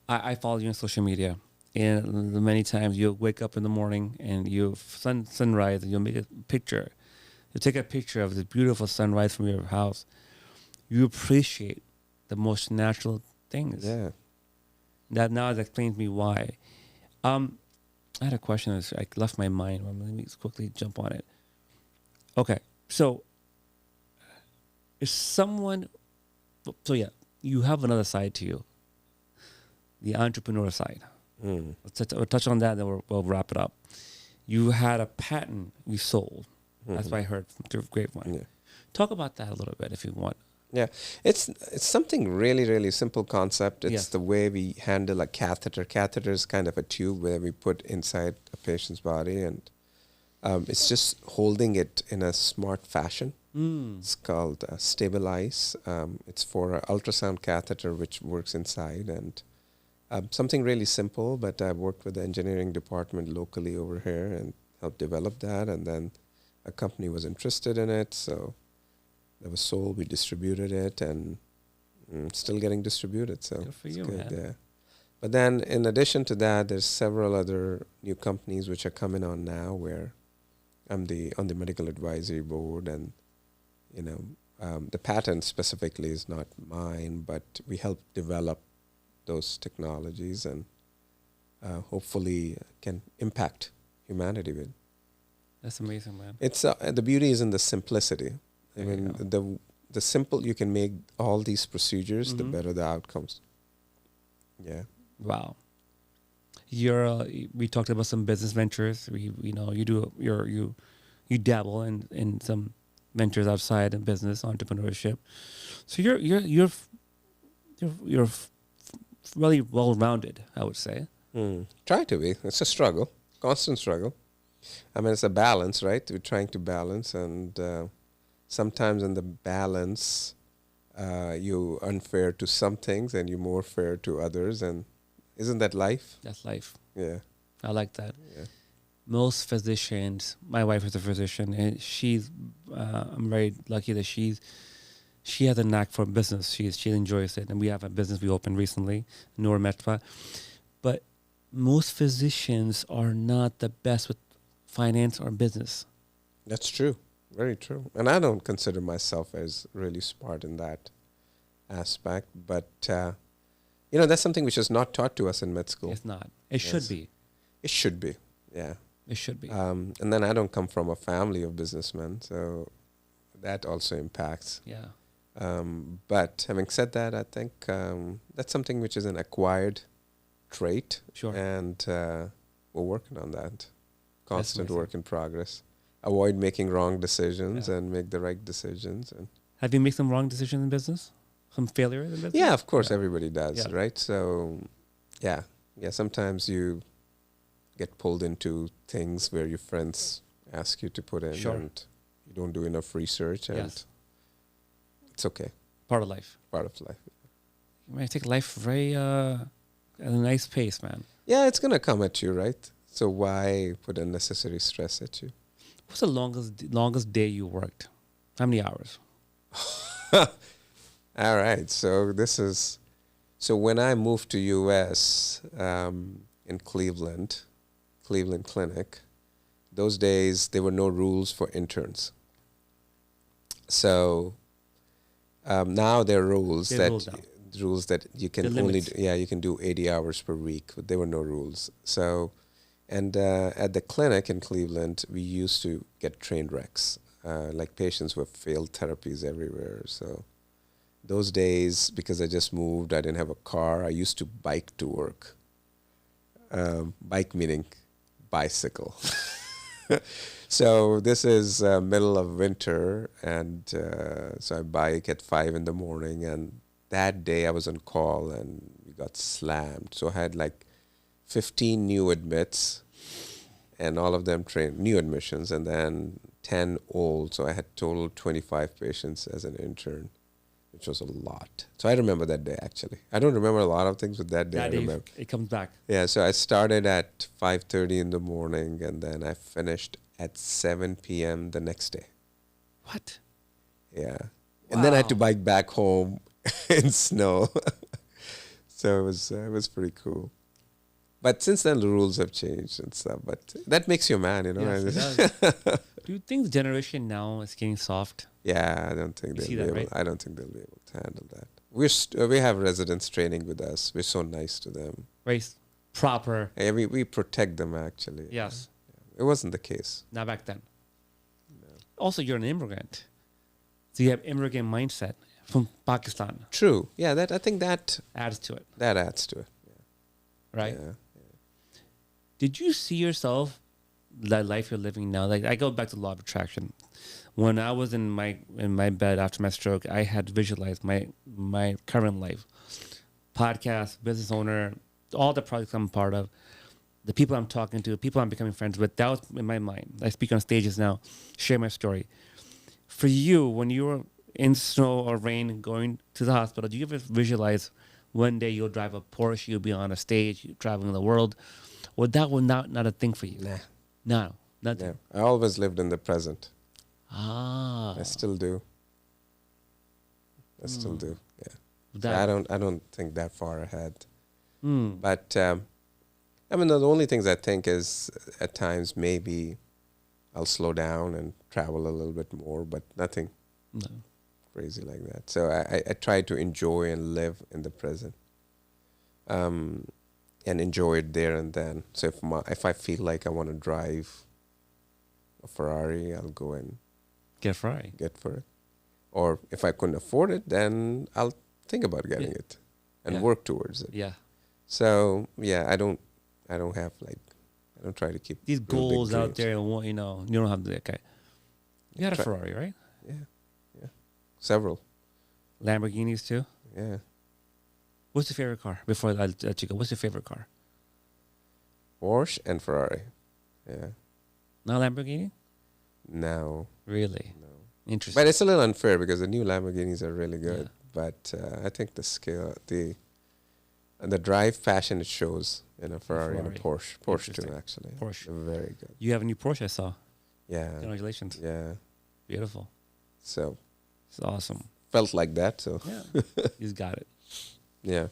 I follow you on social media, and many times you'll wake up in the morning and you sunrise, and you'll make a picture. You take a picture of this beautiful sunrise from your house. You appreciate the most natural things. Yeah. That now it explains me why. I had a question that I left my mind. Let me quickly jump on it. Okay, so is someone? So yeah, you have another side to you, the entrepreneur side. Mm. We'll touch on that, and then we'll wrap it up. You had a patent you sold. That's Mhm. what I heard from the grapevine. Yeah. Talk about that a little bit if you want. Yeah, it's something really, really simple concept. It's Yes. the way we handle a catheter. Catheter is kind of a tube where we put inside a patient's body, and it's just holding it in a smart fashion. Mm. It's called Stabilize. It's for an ultrasound catheter which works inside, and something really simple. But I've worked with the engineering department locally over here and helped develop that, and then a company was interested in it, so that was sold. We distributed it, and still getting distributed. So Good for it's you, good. man. Yeah. But then, in addition to that, there's several other new companies which are coming on now, where I'm on the medical advisory board, and the patent specifically is not mine, but we help develop those technologies, and hopefully can impact humanity with. That's amazing, man. It's the beauty is in the simplicity. I There you mean, go. the simple you can make all these procedures, the Mhm. better the outcomes. Yeah. Wow. We talked about some business ventures. You dabble in some ventures outside in business entrepreneurship. So you're really well rounded, I would say. Try to be. It's a struggle, constant struggle. I mean, it's a balance, right? We're trying to balance, and sometimes in the balance, you're unfair to some things, and you're more fair to others. And isn't that life? That's life. Yeah. I like that. Yeah. Most physicians, my wife is a physician, and I'm very lucky that she has a knack for business. She enjoys it, and we have a business we opened recently, Noor Metpa. But most physicians are not the best with finance or business. That's true. Very true. And I don't consider myself as really smart in that aspect, but that's something which is not taught to us in med school. It's not. It should Yes. be. It should be. Yeah. It should be. And then I don't come from a family of businessmen, so that also impacts. Yeah. But having said that, I think that's something which is an acquired trait, Sure. and we're working on that. Constant amazing. work in progress. Avoid making wrong decisions Yeah. and make the right decisions. And Have you made some wrong decisions in business? Some failure in business? yeah, of course, Yeah. everybody does, Yeah. right? So, yeah. Sometimes you get pulled into things where your friends ask you to put in, Sure. and you don't do enough research, and Yes. it's okay. Part of life. Part of life. You might take life very at a nice pace, man. Yeah, it's gonna come at you, right? So why put unnecessary stress at you? What's the longest day you worked? How many hours? All right. So when I moved to US in Cleveland Clinic, those days there were no rules for interns. So now there are rules There are rules now. that you can There are only limits. you can do 80 hours per week, but there were no rules. So and at the clinic in Cleveland, we used to get train wrecks, like patients who have failed therapies everywhere. So those days, because I just moved, I didn't have a car. I used to bike to work. Bike meaning bicycle. So this is middle of winter, and so I bike at 5 in the morning. And that day I was on call, and we got slammed. So I had like 15 new admits, and all of them new admissions, and then 10 old. So I had total 25 patients as an intern, which was a lot. So I remember that day, actually. I don't remember a lot of things, but that day I remember. It comes back. Yeah, so I started at 5:30 in the morning, and then I finished at 7 p.m. the next day. What? Yeah. And then I had to Wow. bike back home in snow. So it was pretty cool. But since then, the rules have changed and stuff. But that makes you a man, you know. Yes, it does. Do you think the generation now is getting soft? Yeah, I don't think You they'll see be that, able. right? I don't think they'll be able to handle that. We have residents training with us. We're so nice to them. Right. Proper. Yeah, we protect them actually. Yes. It wasn't the case. Not back then. No. Also, you're an immigrant. So you have immigrant mindset from Pakistan. True. Yeah, that I think that Adds to it, adds to it. right? Yeah. Did you see yourself, the life you're living now? Like, I go back to law of attraction. When I was in my bed after my stroke, I had visualized my current life, podcast, business owner, all the projects I'm a part of, the people I'm talking to, people I'm becoming friends with. That was in my mind. I speak on stages now, share my story. For you, when you were in snow or rain going to the hospital, do you ever visualize one day you'll drive a Porsche, you'll be on a stage, you're traveling the world? Well, that was not a thing for you. Nah. No, nothing. I always lived in the present. Ah. I still do. I still do. Yeah. That, I don't think that far ahead. Hmm. But I mean, the only things I think is at times maybe I'll slow down and travel a little bit more, but nothing No. crazy like that. So I try to enjoy and live in the present, and enjoy it there and then. So if I feel like I want to drive a Ferrari, I'll go and Get Ferrari. get for it. Or if I couldn't afford it, then I'll think about getting Yeah. it and Yeah. work towards it. Yeah. So yeah, I don't have like, I don't try to keep These real big goals out dreams. there, you know, you don't have to. Okay. You got a Try- Ferrari, right? Yeah, several. Lamborghinis too. Yeah, What's your favorite car? Before I let you go, what's your favorite car? Porsche and Ferrari. Yeah, Not Lamborghini? no, Really? no. Interesting. But it's a little unfair because the new Lamborghinis are really good. Yeah. But I think the skill, the drive passion it shows in a Ferrari and a Porsche too, Interesting. actually. Porsche. They're very good. You have a new Porsche, I saw. Yeah, Congratulations. yeah. Beautiful. So It's awesome. felt like that. So Yeah. He's got it. yeah.